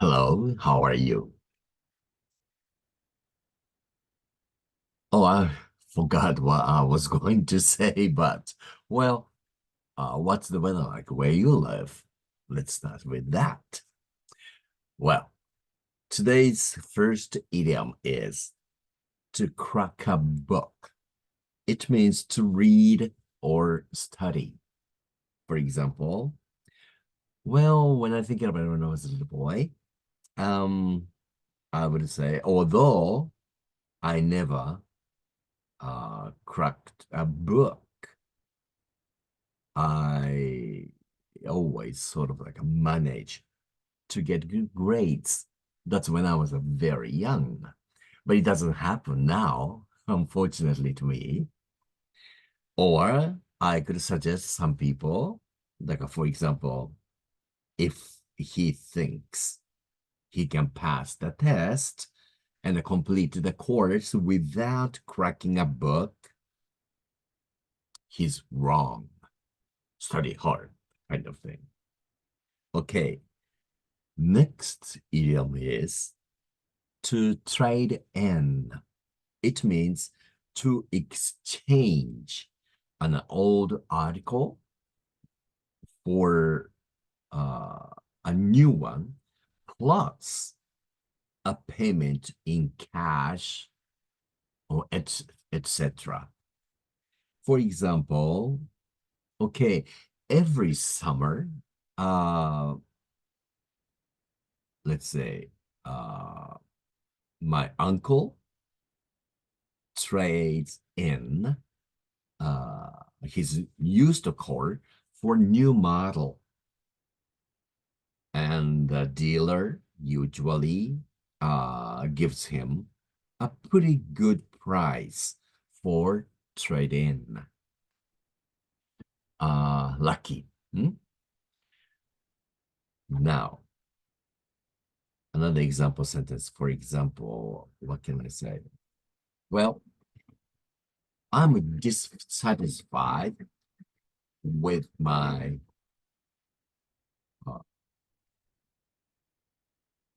Hello, how are you? Oh, I forgot what I was going to say, but well, what's the weather like where you live? Let's start with that. Well, today's first idiom is to crack a book. It means to read or study. For example, well, when I think about it when I was a little boy, um, I would say, although I never cracked a book, I always sort of like manage to get good grades. That's when I was very young, but it doesn't happen now, unfortunately to me. Or I could suggest some people, like for example, if he thinks he can pass the test and complete the course without cracking a book, he's wrong. Study hard, kind of thing. Okay, next idiom is to trade in. It means to exchange an old article for a new one, plus a payment in cash or etc. For example, okay, every summer, uh, let's say, my uncle trades in his used car for new model, and the dealer usually gives him a pretty good price for trade-in. Lucky. Hmm? Now, another example sentence. For example, what can I say? Well, I'm dissatisfied with my, uh,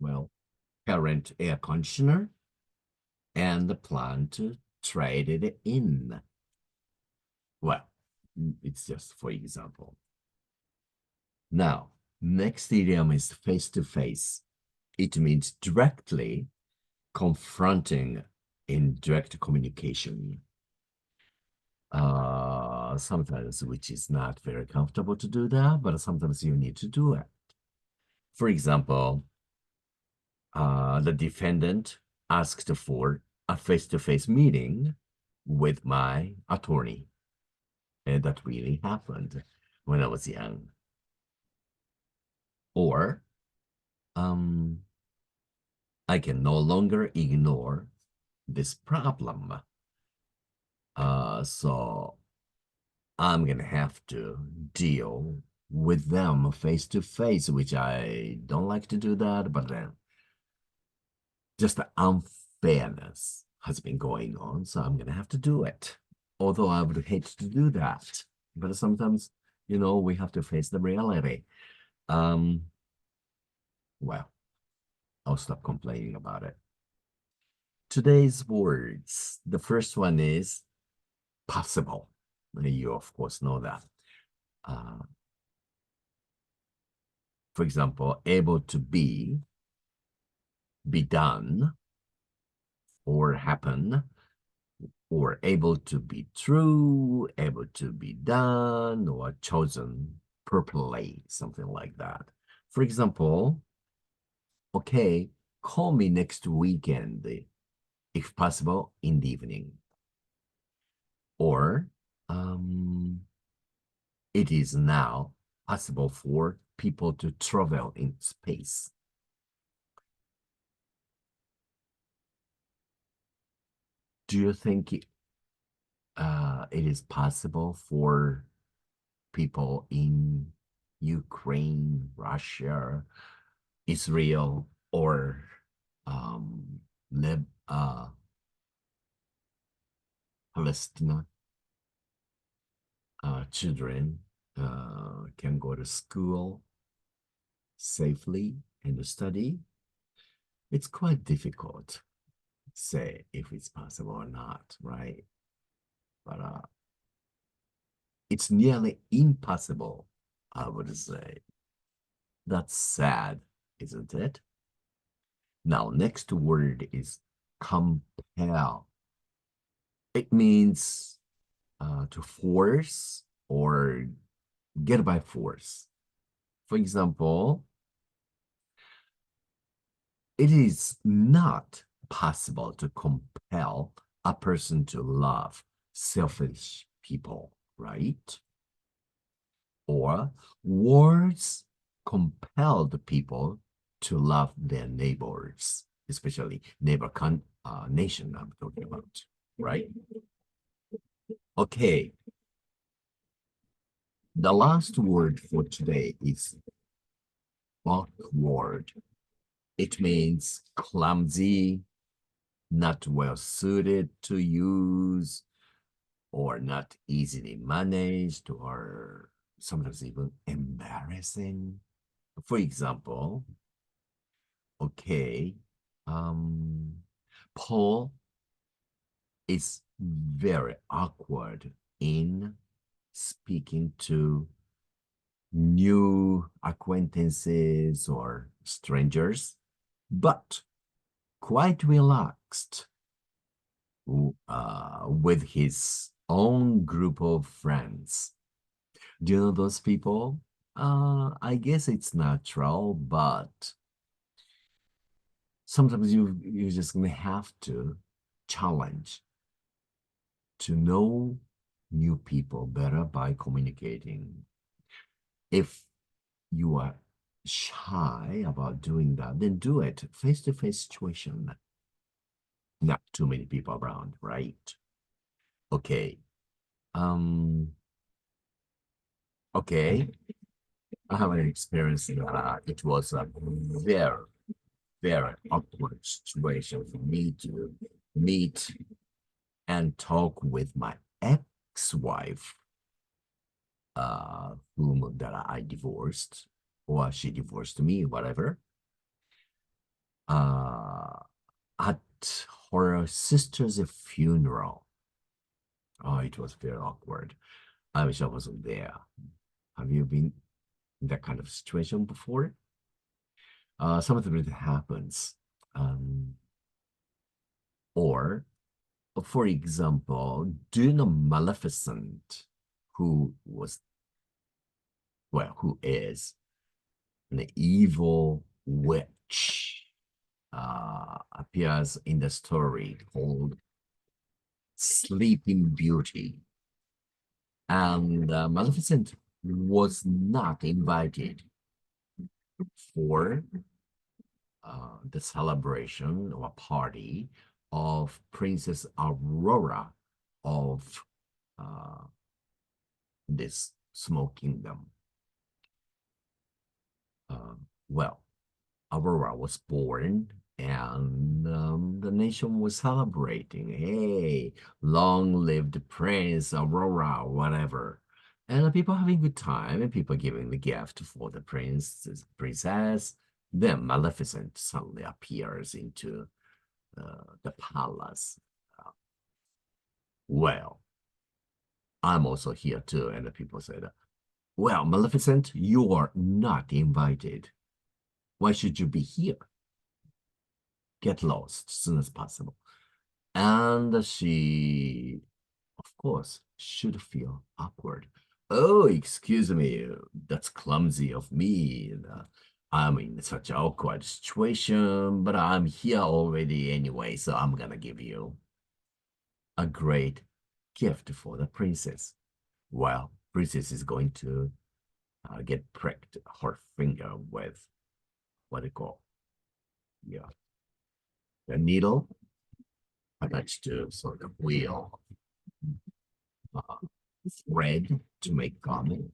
well, current air conditioner and plan to trade it in. Well, it's just for example. Now, next idiom is face to face. It means directly confronting in direct communication. Sometimes which is not very comfortable to do that, but sometimes you need to do it. For example, the defendant asked for a face-to-face meeting with my attorney. And that really happened when I was young. Or, I can no longer ignore this problem. So I'm gonna have to deal with them face to face, which I don't like to do that, but then just the unfairness has been going on, so I'm gonna have to do it. Although I would hate to do that, but sometimes, we have to face the reality. Um, well, I'll stop complaining about it. Today's words. The first one is possible. You, of course, know that. Uh, for example, able to be done, or happen, or able to be true, able to be done, or chosen properly, something like that. For example, okay, call me next weekend, if possible, in the evening. Or, it is now possible for people to travel in space. Do you think it is possible for people in Ukraine, Russia, Israel, or Lib Palestine children can go to school safely and study? It's quite difficult to say if it's possible or not, right? But it's nearly impossible, I would say. That's sad, isn't it? Now, next word is compel. It means to force or get by force. For example, it is not possible to compel a person to love selfish people, right? Or words compel the people to love their neighbors, especially nation I'm talking about, right? Okay, the last word for today is awkward. It means clumsy, not well suited to use, or not easily managed, or sometimes even embarrassing. For example, okay, Paul is very awkward in speaking to new acquaintances or strangers, but quite relaxed with his own group of friends. Do you know those people? I guess it's natural, but sometimes you just gonna have to challenge to know new people better by communicating. If you are shy about doing that, then do it face-to-face situation. Not too many people around, right? Okay. Okay. I have an experience that it was a very, very awkward situation for me to meet and talk with my ex-wife, whom that I divorced, or she divorced me, whatever, at her sister's funeral. Oh, it was very awkward. I wish I wasn't there. Have you been in that kind of situation before? Sometimes it happens. Or, for example, do you know Maleficent, who was, well, who is an evil witch, appears in the story called Sleeping Beauty. And Maleficent was not invited for the celebration or party of Princess Aurora of this small kingdom. Well, Aurora was born and the nation was celebrating. Hey, long live the Prince Aurora, whatever. And the people having good time and people giving the gift for the princess. Then Maleficent suddenly appears into the palace. Well, I'm also here too. And the people said, well, Maleficent, you are not invited. Why should you be here? Get lost as soon as possible. And she, of course, should feel awkward. Oh, excuse me, that's clumsy of me. I'm in such an awkward situation, but I'm here already anyway, so I'm gonna give you a great gift for the princess. Well, princess is going to get pricked her finger with what they call, yeah, the needle attached to sort of wheel uh, thread to make garment,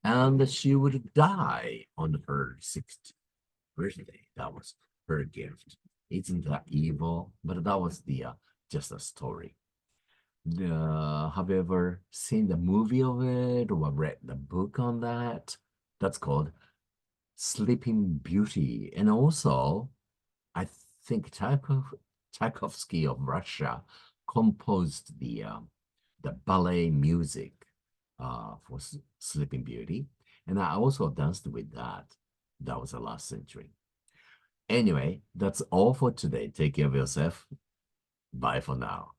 and she would die on her 60th birthday. That was her gift. Isn't that evil? But that was the just a story. Have you ever seen the movie of it or read the book on that? That's called Sleeping Beauty. And also, I think Tchaikovsky of Russia composed the ballet music for Sleeping Beauty. And I also danced with that. That was the last century. Anyway, that's all for today. Take care of yourself. Bye for now.